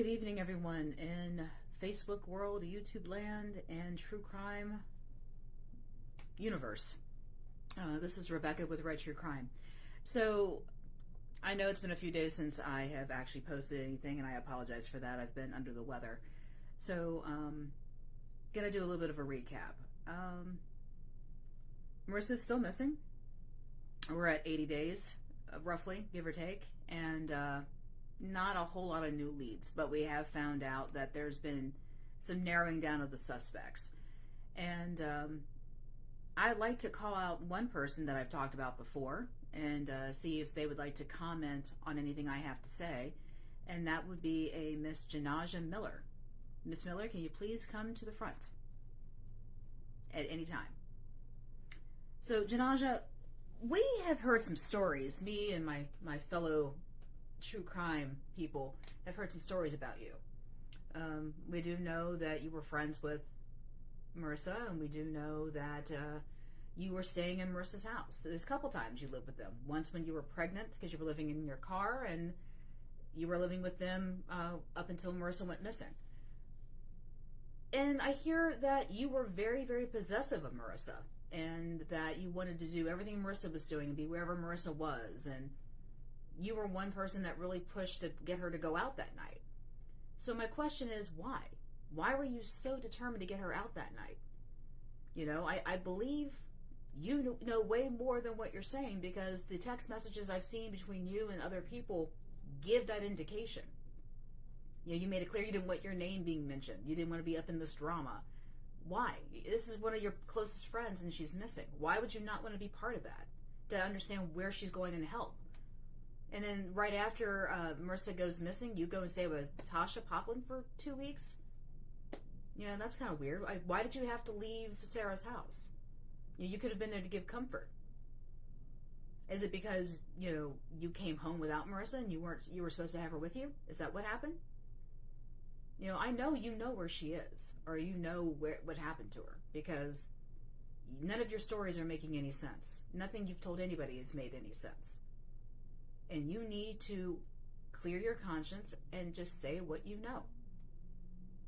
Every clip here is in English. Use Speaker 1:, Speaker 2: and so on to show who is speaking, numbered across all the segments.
Speaker 1: Good evening, everyone in Facebook world, YouTube land, and true crime universe. This is Rebecca with Red True Crime. So, I know it's been a few days since I have actually posted anything, and I apologize for that. I've been under the weather. So, gonna do a little bit of a recap. Marissa's still missing. We're at 80 days, roughly, give or take, and not a whole lot of new leads, but we have found out that there's been some narrowing down of the suspects. And I'd like to call out one person that I've talked about before and see if they would like to comment on anything I have to say, and that would be a Miss Janja Miller. Miss Miller, can you please come to the front at any time? So, Janja, we have heard some stories. Me and my fellow true crime people have heard some stories about you. We do know that you were friends with Marissa, and we do know that you were staying in Marissa's house. There's a couple times you lived with them. Once when you were pregnant because you were living in your car, and you were living with them up until Marissa went missing. And I hear that you were very, very possessive of Marissa, and that you wanted to do everything Marissa was doing and be wherever Marissa was, and you were one person that really pushed to get her to go out that night. So my question is, why? Why were you so determined to get her out that night? You know, I believe you know way more than what you're saying, because the text messages I've seen between you and other people give that indication. You know, you made it clear you didn't want your name being mentioned. You didn't want to be up in this drama. Why? This is one of your closest friends and she's missing. Why would you not want to be part of that? To understand where she's going and help. And then right after Marissa goes missing, you go and stay with Tasha Poplin for 2 weeks? You know, that's kind of weird. Why did you have to leave Sarah's house? You could have been there to give comfort. Is it because, you know, you came home without Marissa and you were supposed to have her with you? Is that what happened? You know, I know you know where she is, or you know what happened to her, because none of your stories are making any sense. Nothing you've told anybody has made any sense. And you need to clear your conscience and just say what you know.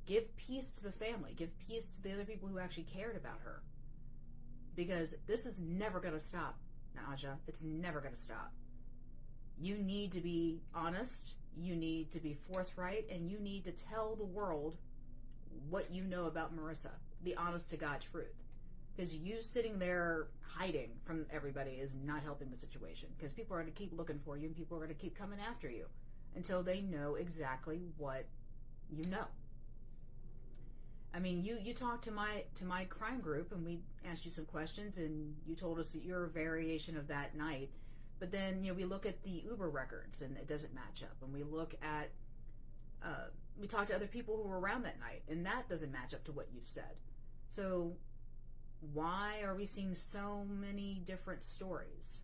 Speaker 1: Give peace to the family. Give peace to the other people who actually cared about her. Because this is never going to stop, Janja. It's never going to stop. You need to be honest. You need to be forthright. And you need to tell the world what you know about Marissa. The honest to God truth. Because you sitting there hiding from everybody is not helping the situation. Because people are going to keep looking for you, and people are going to keep coming after you until they know exactly what you know. I mean, you talked to my crime group, and we asked you some questions, and you told us that you're a variation of that night. But then, you know, we look at the Uber records, and it doesn't match up. And we look at, we talked to other people who were around that night, and that doesn't match up to what you've said. So why are we seeing so many different stories?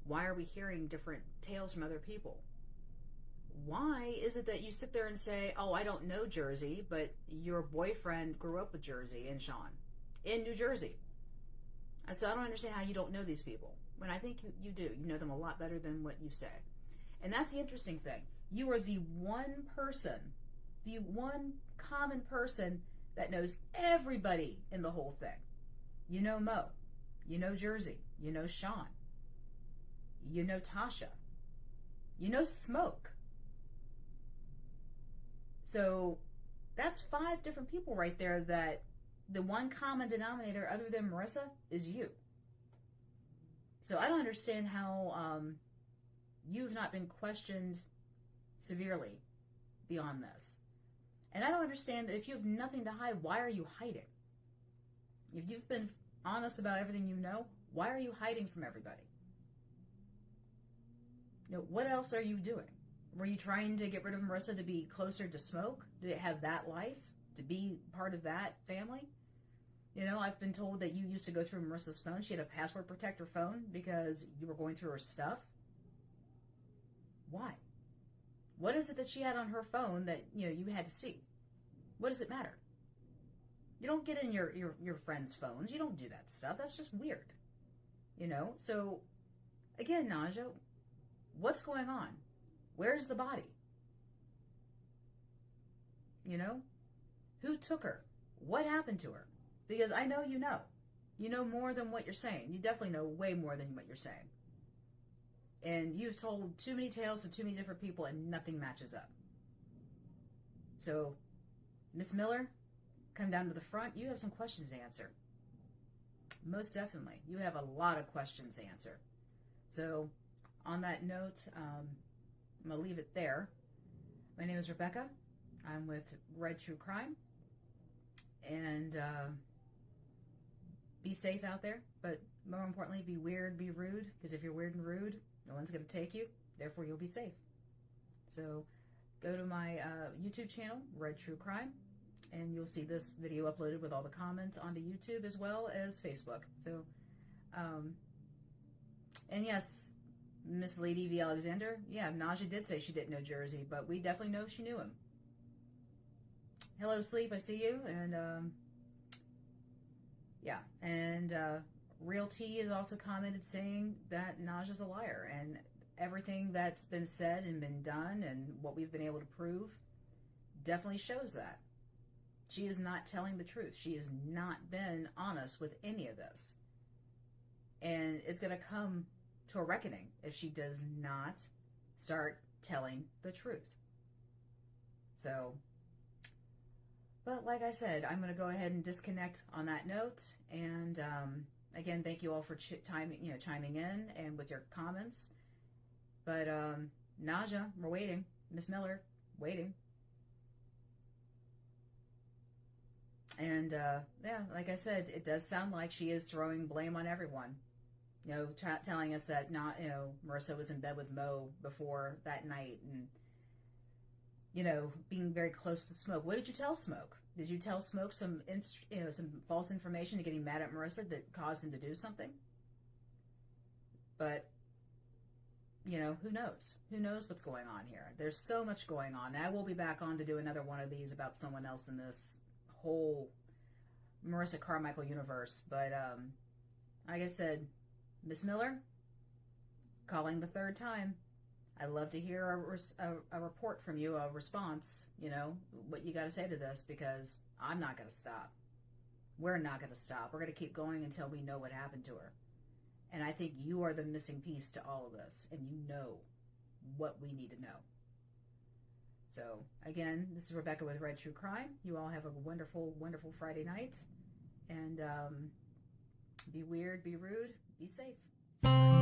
Speaker 1: Why are we hearing different tales from other people? Why is it that you sit there and say, oh, I don't know Jersey, but your boyfriend grew up with Jersey and Sean in New Jersey? So I don't understand how you don't know these people, when I think you do. You know them a lot better than what you say. And that's the interesting thing. You are the one person, the one common person that knows everybody in the whole thing. You know Mo. You know Jersey. You know Sean. You know Tasha. You know Smoke. So that's 5 different people right there that the one common denominator other than Marissa is you. So I don't understand how you've not been questioned severely beyond this. And I don't understand that if you have nothing to hide, why are you hiding? If you've been honest about everything you know, why are you hiding from everybody? You know, what else are you doing? Were you trying to get rid of Marissa to be closer to Smoke? To have that life? To be part of that family? You know, I've been told that you used to go through Marissa's phone. She had a password protector phone because you were going through her stuff. Why? What is it that she had on her phone that, you know, you had to see? What does it matter? You don't get in your friends' phones. You don't do that stuff. That's just weird. You know? So, again, Janja, what's going on? Where's the body? You know? Who took her? What happened to her? Because I know you know. You know more than what you're saying. You definitely know way more than what you're saying. And you've told too many tales to too many different people and nothing matches up. So, Miss Miller, come down to the front. You have some questions to answer. Most definitely. You have a lot of questions to answer. So, on that note, I'm going to leave it there. My name is Rebecca. I'm with Red True Crime. And be safe out there. But more importantly, be weird, be rude. Because if you're weird and rude, no one's going to take you. Therefore, you'll be safe. So, go to my YouTube channel, Red True Crime. And you'll see this video uploaded with all the comments onto YouTube as well as Facebook. So, and yes, Miss Lady V. Alexander, yeah, Naja did say she didn't know Jersey, but we definitely know she knew him. Hello, Sleep, I see you. And, yeah, and Real T has also commented saying that Naja's a liar. And everything that's been said and been done and what we've been able to prove definitely shows that. She is not telling the truth. She has not been honest with any of this. And it's going to come to a reckoning if she does not start telling the truth. So, but like I said, I'm going to go ahead and disconnect on that note. And again, thank you all for chiming in and with your comments. But Naja, we're waiting. Miss Miller, waiting. And, yeah, like I said, it does sound like she is throwing blame on everyone. You know, telling us that Marissa was in bed with Mo before that night and, you know, being very close to Smoke. What did you tell Smoke? Did you tell Smoke some false information to get him mad at Marissa that caused him to do something? But, you know, who knows? Who knows what's going on here? There's so much going on. And I will be back on to do another one of these about someone else in this whole Marissa Carmichael universe. But like I said, Miss Miller, calling the third time. I'd love to hear a report from you, a response, you know, what you got to say to this, because I'm not going to stop. We're not going to stop. We're going to keep going until we know what happened to her. And I think you are the missing piece to all of this, and you know what we need to know. So, again, this is Rebecca with Red True Crime. You all have a wonderful, wonderful Friday night. And be weird, be rude, be safe.